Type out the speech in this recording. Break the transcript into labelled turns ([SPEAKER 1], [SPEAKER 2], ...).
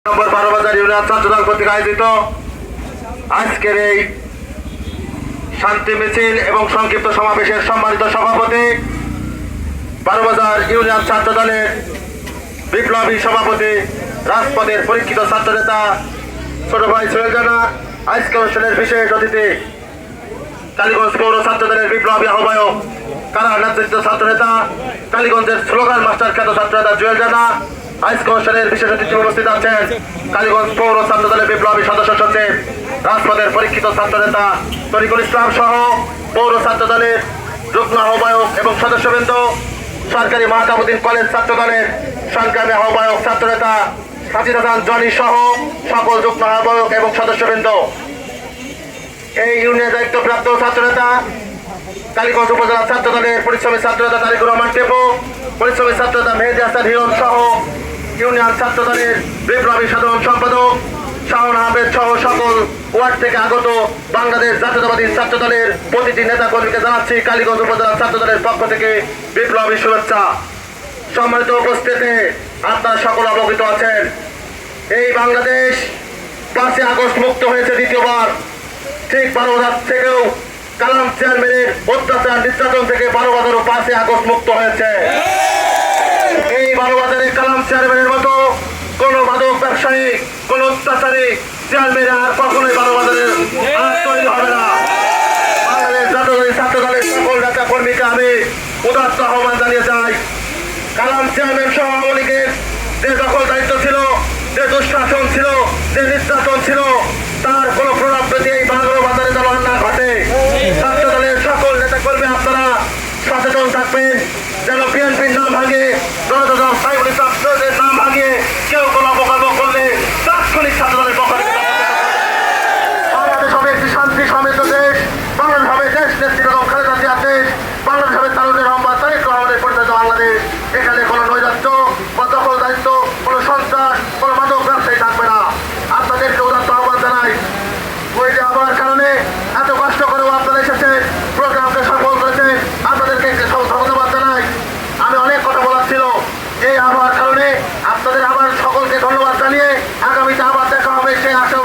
[SPEAKER 1] নম্বর 12 বাজার ইউনিয়ন ছাত্রদল কর্তৃক আয়োজিত আজকের এই শান্তি মিছিল এবং সংক্ষিপ্ত সমাবেশের সম্মানিত সভাপতি 12 বাজার ইউনিয়ন ছাত্রদলের বিপ্লবী সভাপতি রাজপথের পরীক্ষিত ছাত্র নেতা ছোট ভাই সোহেল জানা, আজকে অনুষ্ঠানের বিশেষ অতিথি কালীগঞ্জ পৌর ছাত্রদলের বিপ্লবী আহ্বায়ক কারা নেতৃত্ব ছাত্র নেতা কালীগঞ্জের স্লোগান মাস্টার খ্যাত ছাত্র নেতা জুয়েল জানা, আজকে অনুষ্ঠানের বিশেষ অতিথি উপস্থিত আছেন কালীগঞ্জ পৌর ছাত্রদলের বিপ্লবী সদস্য সচিব রাজপথের পরীক্ষিত ছাত্র নেতা তরিকুল ইসলাম সহ পৌর ছাত্রদলের যুগ্ম আহ্বায়ক এবং সদস্যবৃন্দ, সরকারি মাহতাবুদ্দিন কলেজ ছাত্রদলের সংগ্রামী আহ্বায়ক ছাত্র নেতা সাজিদ হাসান জনি সহ সকল যুগ্ম আহ্বায়ক এবং সদস্যবৃন্দ, এই ইউনিয়ন দায়িত্বপ্রাপ্ত ছাত্র নেতা কালীগঞ্জ উপজেলা ছাত্রদলের পরিশ্রমী ছাত্র নেতা তারিকুর রহমান টেপু, পরিশ্রমী ছাত্র নেতা মেহেদি হাসান হিরণ সহ ইউনিয়ন ছাত্রদলের বিপ্লবী সাধারণ সম্পাদক শাহন আহমেদ সহ সকল ওয়ার্ড থেকে আগত বাংলাদেশ জাতীয়তাবাদী ছাত্রদলের প্রতিটি নেতা কর্মীকে জানাচ্ছি কালীগঞ্জ উপজেলা ছাত্রদলের পক্ষ থেকে বিপ্লবী শুভেচ্ছা। সম্মানিত উপস্থিতি, আপনারা সকল অবগত আছেন এই বাংলাদেশ 5 আগস্ট মুক্ত হয়েছে দ্বিতীয়বার। ঠিক 12 বাজার থেকেও কালাম চেয়ারম্যানের অত্যাচার নির্যাতন থেকে 12 বাজারও 5 আগস্ট মুক্ত হয়েছে। এই 12 বাজারে কালাম চেয়ারম্যানের মতো কোন মাদক ব্যবসায়ী, কোন অত্যাচারী চেয়ারম্যান আর কখনোই 12 বাজারের আর তৈরি হবে না। বাংলাদেশ জাতীয়তাবাদী ছাত্রদলের সকল নেতা কর্মীকে আমি উদাত্ত আহ্বান জানিয়ে যাই, কালাম চেয়ারম্যান সহ আওয়ামী লীগের যে দখল দায়িত্ব ছিল, যে দুঃশাসন ছিল, যে নির্যাতন ছিল, তার কোন প্রভাব পেতে এই 12 বাজারে যেন না ঘটে। ছাত্রদলের সকল নেতা কর্মী আপনারা সচেতন থাকবেন যেন বিএনপির নাম ভাঙে, জনতা সাইবুল ইসলাম সৈয়দের নাম ভাঙিয়ে কেউ কোনো অপকর্ম করলে তাৎক্ষণিক ছাত্রদলের পক্ষ থেকে বাংলাদেশ হবে একটি শান্তি সমৃদ্ধ দেশ, বাংলাদেশ হবে দেশ নেত্রী বেগম খালেদা জিয়ার দেশ, বাংলাদেশ হবে তারুণের রহমান তারেক রহমানের পরিচালিত বাংলাদেশ। এখানে কোনো নৈরাজ্য বা দখল দায়িত্ব, কোনো সন্ত্রাস, কোনো মাদক ব্যবসায়ী থাকবে না। আপনাদেরকে উদাত্ত আহ্বান জানাই, ওই যে আবহাওয়ার কারণে এত কষ্ট করেও আপনারা এসেছেন, প্রোগ্রামকে সফল করেছেন, আপনাদেরকে ধন্যবাদ জানাই। আমি অনেক কথা বলার ছিল, এই আবহাওয়ার কারণে আপনাদের আবার সকলকে ধন্যবাদ জানিয়ে আগামীতে আবার দেখা হবে সেই আশা